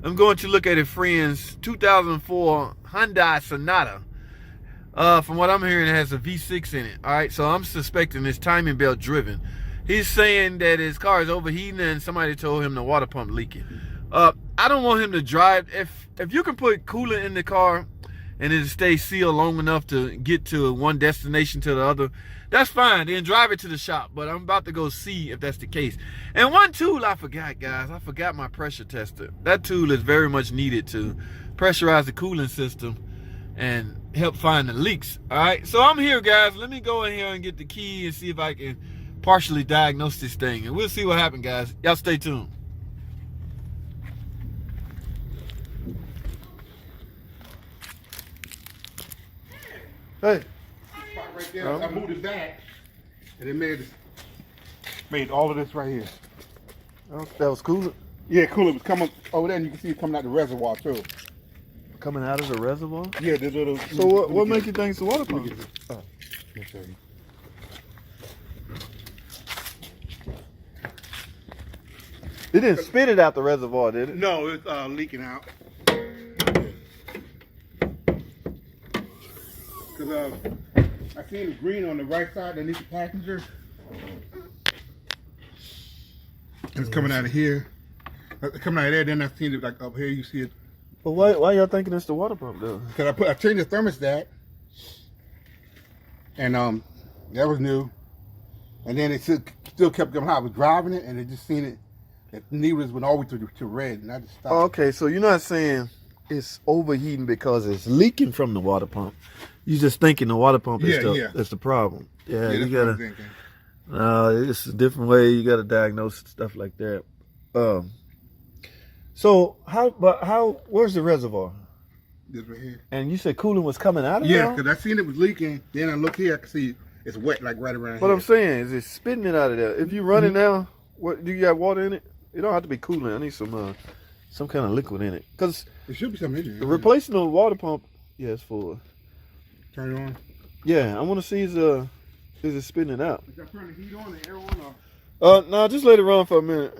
I'm going to look at a friend's 2004 Hyundai Sonata. From what I'm hearing, it has a V6 in it. All right, so I'm suspecting it's timing belt driven. He's saying that his car is overheating and somebody told him the water pump leaking. I don't want him to drive. If you can put coolant in the car and it stays sealed long enough to get to one destination to the other, that's fine. Then drive it to the shop. But I'm about to go see if that's the case. And one tool I forgot, guys. I forgot my pressure tester. That tool is very much needed to pressurize the cooling system and help find the leaks. All right, so I'm here, guys. Let me go in here and get the key and see if I can partially diagnose this thing, and we'll see what happens, guys. Y'all stay tuned. Hey, right there. I moved it back, and it made all of this right here. oh, that was coolant Yeah, cooler was coming over there, and you can see it coming out the reservoir too. coming out of the reservoir. Yeah, there's little. So what makes you think it's the water pump? Yes, sir. It didn't spit it out the reservoir, did it? No, it's leaking out. Cause I seen the green on the right side underneath the passenger. And it's coming out of here. Coming out of there, then I seen it like up here. You see it. But why y'all thinking it's the water pump, though? Cause I changed the thermostat, and that was new. And then it still kept going high. I was driving it, and it just seen it. The needles went all the way to red, and I just stopped. Oh, okay, so you're not saying it's overheating because it's leaking from the water pump. You're just thinking the water pump is the problem. Yeah, you gotta. It's a different way. You gotta diagnose stuff like that. So where's the reservoir? This right here. And you said coolant was coming out of it? Yeah, because I seen it was leaking. Then I look here, I can see it's wet, like right around here. What I'm saying is, it's spitting it out of there. If you run it now, what do you got water in it? It don't have to be coolant. I need some kind of liquid in it. Cause there should be something in there. Replacing the water pump, yeah, it's full. Turn it on. Yeah, I want to see is it spitting it out. Is I turn the heat on, the air on, or? No, just let it run for a minute.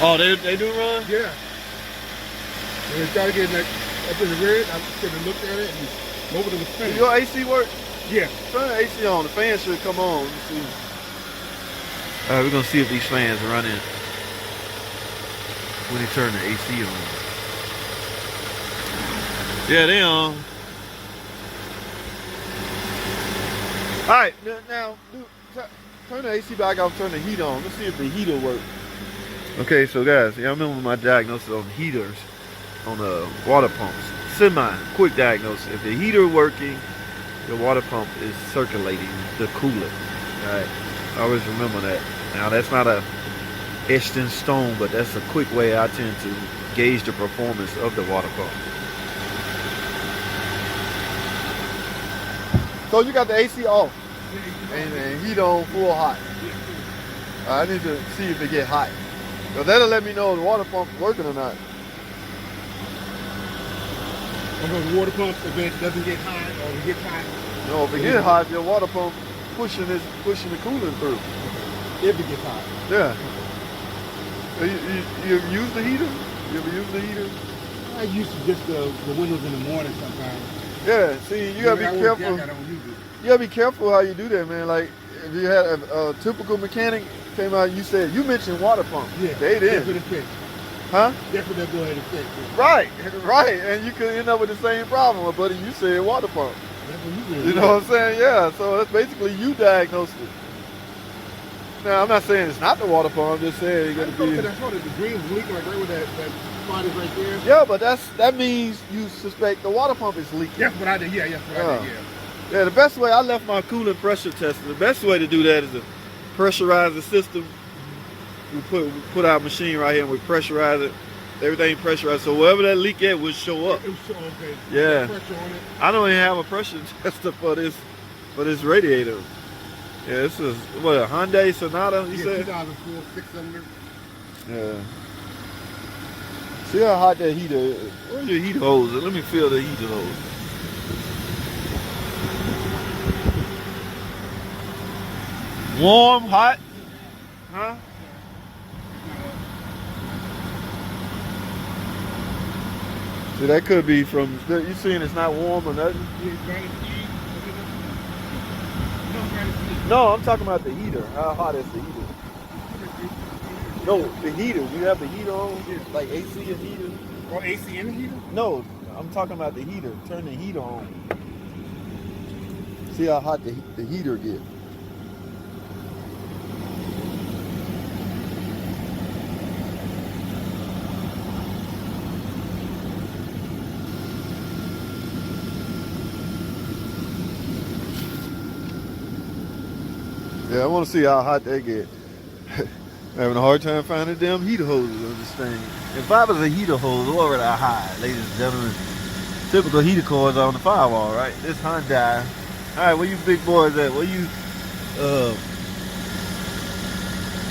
Oh, they do run? Yeah. And it's got to get up in the red. I should have looked at it and nobody was spinning. Your AC work? Yeah. Turn the AC on. The fan should come on. Let's see. All right, we're going to see if these fans are running when you turn the AC on. Yeah, they on. All right, now turn the AC back off, turn the heat on. Let's see if the heater works. Okay, so guys, y'all remember my diagnosis on heaters, on the water pumps. Quick diagnosis. If the heater working, the water pump is circulating the coolant. All right, always remember that. Now that's not a etched in stone, but that's a quick way I tend to gauge the performance of the water pump. So you got the AC off and heat on full hot. I need to see if it get hot. So that'll let me know if the water pump's working or not. The water pump, if it doesn't get hot or it gets hot. No, if it gets hot, your water pump pushing the coolant through. If it gets hot. Yeah. So you ever use the heater? You ever use the heater? I used to just the windows in the morning sometimes. Yeah, see, you gotta be careful. You gotta be careful how you do that, man. Like, if you had a typical mechanic came out, you mentioned water pump. Yeah, they didn't. Huh? Definitely go ahead and fix it. Right, and you could end up with the same problem. But buddy, you said water pump. That's what you did. You know what I'm saying? Yeah, so that's basically you diagnosed it. Now, I'm not saying it's not the water pump, I'm just saying it's gonna be. I saw that the green was leaking like right where that spot is right there. Yeah, but that means you suspect the water pump is leaking. That's what I did, yeah, that's what I did, yeah. Yeah, the best way, I left my coolant pressure tester. The best way to do that is to pressurize the system. We put our machine right here and we pressurize it. Everything pressurized, so wherever that leak at will show up. It will show, okay. Yeah. Pressure on it. I don't even have a pressure tester for this radiator. Yeah, this is what, a Hyundai Sonata, you said? 2004, 600. Yeah. See how hot that heater is. Where's your heater hose? Let me feel the heater hose. Warm, hot? Huh? See, that could be from, you seeing it's not warm or nothing? No, I'm talking about the heater. How hot is the heater? No, the heater. You have the heater on? Like AC and heater? Or AC in the heater? No, I'm talking about the heater. Turn the heater on. See how hot the heater gets. Yeah, I want to see how hot they get. Having a hard time finding damn heater hoses on this thing. If I was a heater hose, what would I hide, ladies and gentlemen? Typical heater cords on the firewall, right? This Hyundai. All right, where you big boys at? Where you,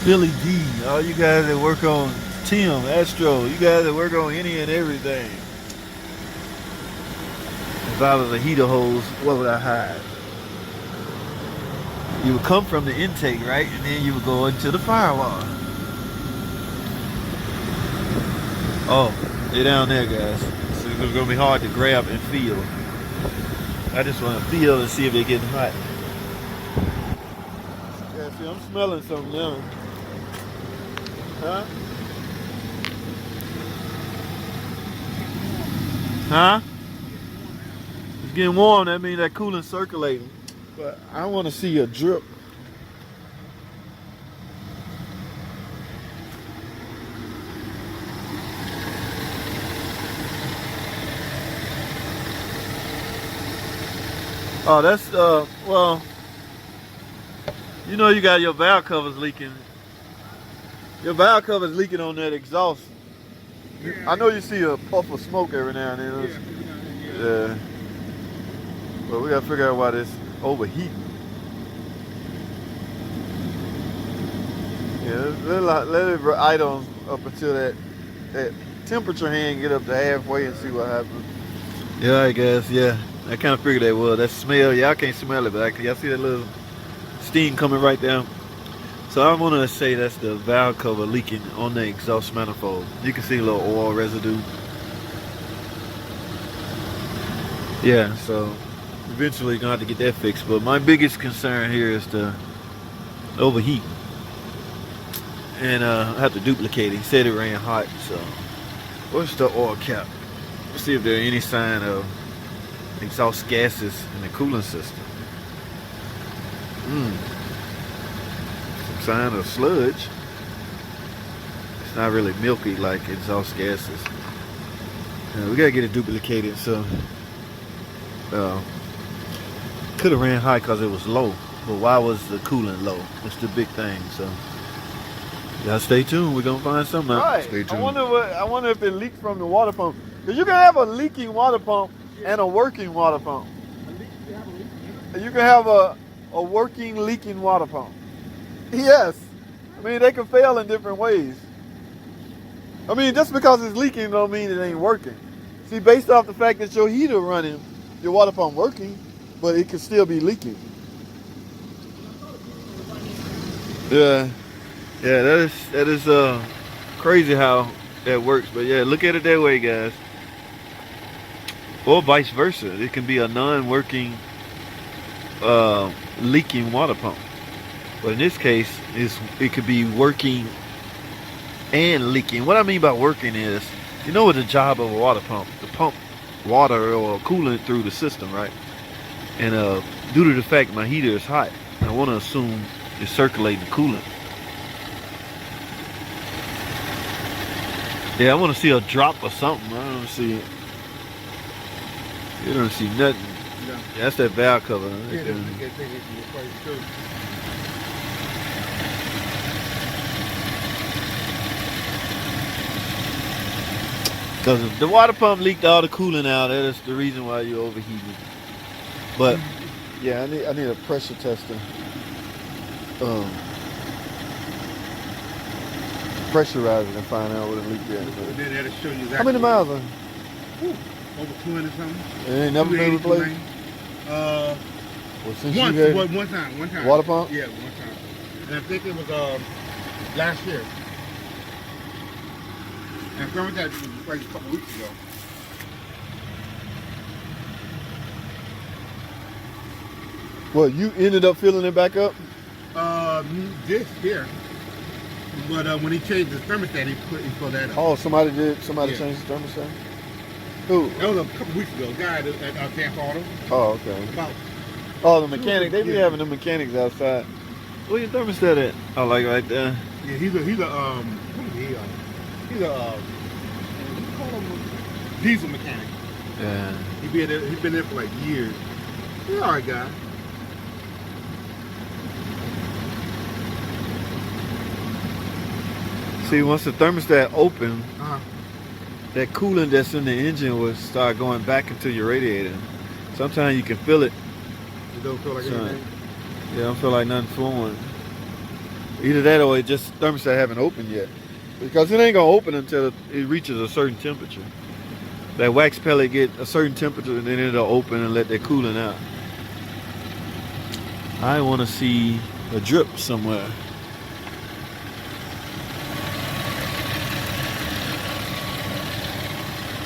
Billy D? All you guys that work on Tim, Astro, you guys that work on any and everything. If I was a heater hose, what would I hide? You would come from the intake, right? And then you would go into the firewall. Oh, they're down there, guys. So it's gonna be hard to grab and feel. I just want to feel and see if they're getting hot. Yeah, see, I'm smelling something now. Huh? Huh? It's getting warm, that means that coolant circulating. But I want to see a drip. Oh, that's, well, you know you got your valve covers leaking. Your valve cover's leaking on that exhaust. Yeah. I know you see a puff of smoke every now and then. Yeah. But we got to figure out why this overheating. Yeah, let it idle up until that temperature hand get up to halfway and see what happens. Yeah, I guess, yeah. I kind of figured that was. That smell, y'all can't smell it, but y'all see that little steam coming right down? So I want to say that's the valve cover leaking on the exhaust manifold. You can see a little oil residue. Yeah, so eventually you're gonna have to get that fixed. But my biggest concern here is the overheat. And I have to duplicate it. He said it ran hot, so what's the oil cap? Let's see if there are any sign of exhaust gases in the cooling system. Some sign of sludge. It's not really milky like exhaust gases. We gotta get it duplicated, so could have ran high because it was low, but why was the coolant low? That's the big thing. So y'all stay tuned. We're gonna find something out. Right. Stay tuned. I wonder if it leaked from the water pump, because you can have a leaking water pump and a working water pump. You can have a working leaking water pump. Yes, I mean they can fail in different ways. I mean, just because it's leaking don't mean it ain't working. See, based off the fact that your heater running, your water pump working, but it can still be leaking. Yeah, that is crazy how that works. But yeah, look at it that way, guys. Or vice versa. It can be a non-working leaking water pump. But in this case, it could be working and leaking. What I mean by working is, you know what the job of a water pump? To pump water or coolant through the system, right? And due to the fact my heater is hot, I want to assume it's circulating coolant. Yeah, I want to see a drop or something. I don't see it. You don't see nothing. Yeah, that's that valve cover. Yeah, because if the water pump leaked all the coolant out, that is the reason why you overheated. But yeah, I need a pressure tester. pressurize it and find out what a leak is. And then that'll show you exactly. How many miles on? Over 200 something. It ain't never been replaced? Well, since one you had time. water pump? Yeah, one time. And I think it was last year. And I remember that was like a couple weeks ago. Well, you ended up filling it back up? This here. But when he changed the thermostat, he put that up. Oh, somebody changed the thermostat? Who? That was a couple weeks ago. A guy at Camp Auto. Oh, okay. The mechanic. They be having the mechanics outside. Where your thermostat at? Oh, like right there. Yeah, he's a what is he? He's a what do you call him? Diesel mechanic. Yeah. He's been there for like years. He's an alright guy. See, once the thermostat open, that coolant that's in the engine will start going back into your radiator. Sometimes you can feel it. It don't feel like anything? Yeah, I don't feel like nothing flowing. Either that or it just thermostat haven't opened yet. Because it ain't gonna open until it reaches a certain temperature. That wax pellet get a certain temperature and then it'll open and let that coolant out. I wanna see a drip somewhere.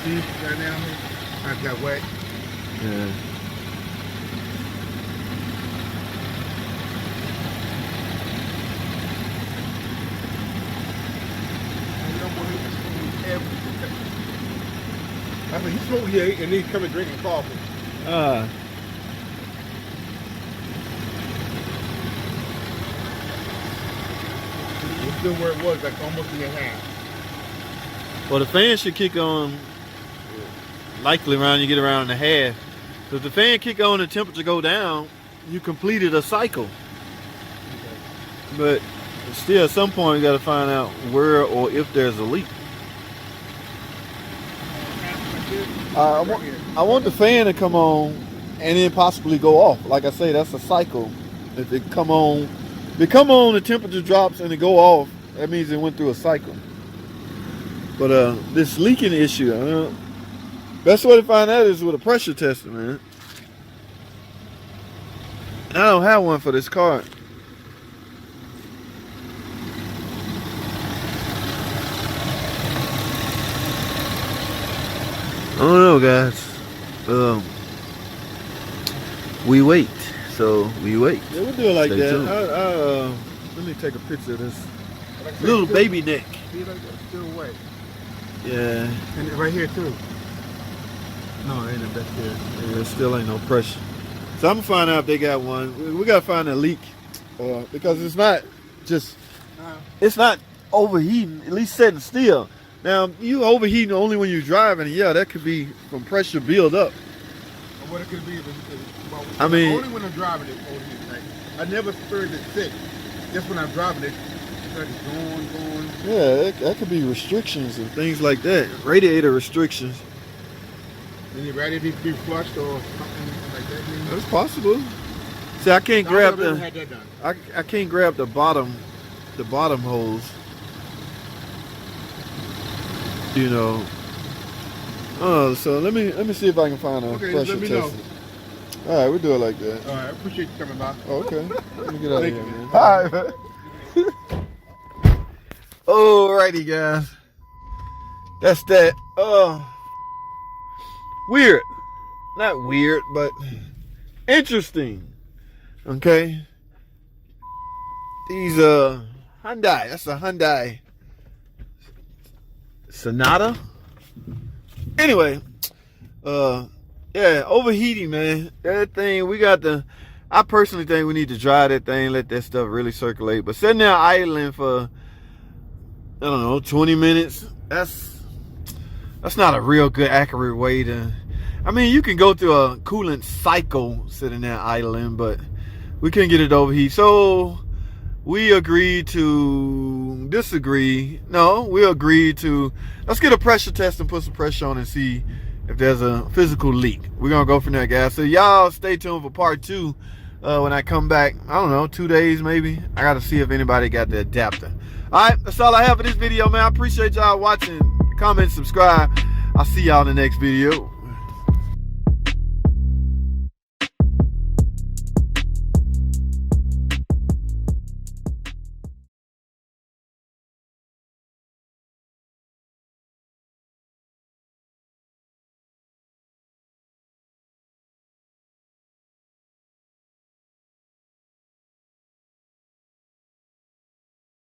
Right now, I got wet. Yeah. I mean, he's smoking here and then he's coming drinking coffee. It's still where it was, like almost in half. Well, the fan should kick on likely around you get around the half. So if the fan kick on and the temperature go down, you completed a cycle. But still, at some point, you got to find out where or if there's a leak. I want the fan to come on and then possibly go off. Like I say, that's a cycle. If it come on, the temperature drops and it go off, that means it went through a cycle. But this leaking issue, best way to find out is with a pressure tester, man. I don't have one for this car. I don't know, guys. We wait. So we wait. Yeah, we'll do it like that. Let me take a picture of this little baby neck. See, like that's still wet. Yeah. And right here too. No, it ain't back there. Yeah, still ain't no pressure. So I'm gonna find out if they got one. We gotta find a leak, because it's not just, it's not overheating. At least setting still. Now you overheating only when you're driving. Yeah, that could be from pressure build up. Or what it could be is I mean, only when I'm driving it overheating. Like, I never spurred it sick. Just when I'm driving it, it's like going. Yeah, that could be restrictions and things like that. Radiator restrictions. Then you're ready to be flushed or something like that. Maybe? That's possible. See, I can't grab never had that done. I can't grab the bottom hose. You know. So let me see if I can find a pressure tester. All right, we'll do it like that. All right, I appreciate you coming by. Oh, okay. Let me get out of here, man. All right, man. Alrighty, guys. That's that. Weird. Not weird, but interesting. Okay. These Hyundai. That's a Hyundai Sonata. Anyway, yeah, overheating, man. That thing, I personally think we need to dry that thing, let that stuff really circulate. But sitting there idling for, I don't know, 20 minutes, that's not a real good, accurate way to, I mean, you can go through a coolant cycle sitting there idling, but we couldn't get it to overheat. So we agreed to disagree. No, we agreed to, let's get a pressure test and put some pressure on and see if there's a physical leak. We're gonna go from there, guys. So y'all stay tuned for part 2 when I come back. I don't know, 2 days maybe. I got to see if anybody got the adapter. All right, that's all I have for this video, man. I appreciate y'all watching. Comment, subscribe. I'll see y'all in the next video.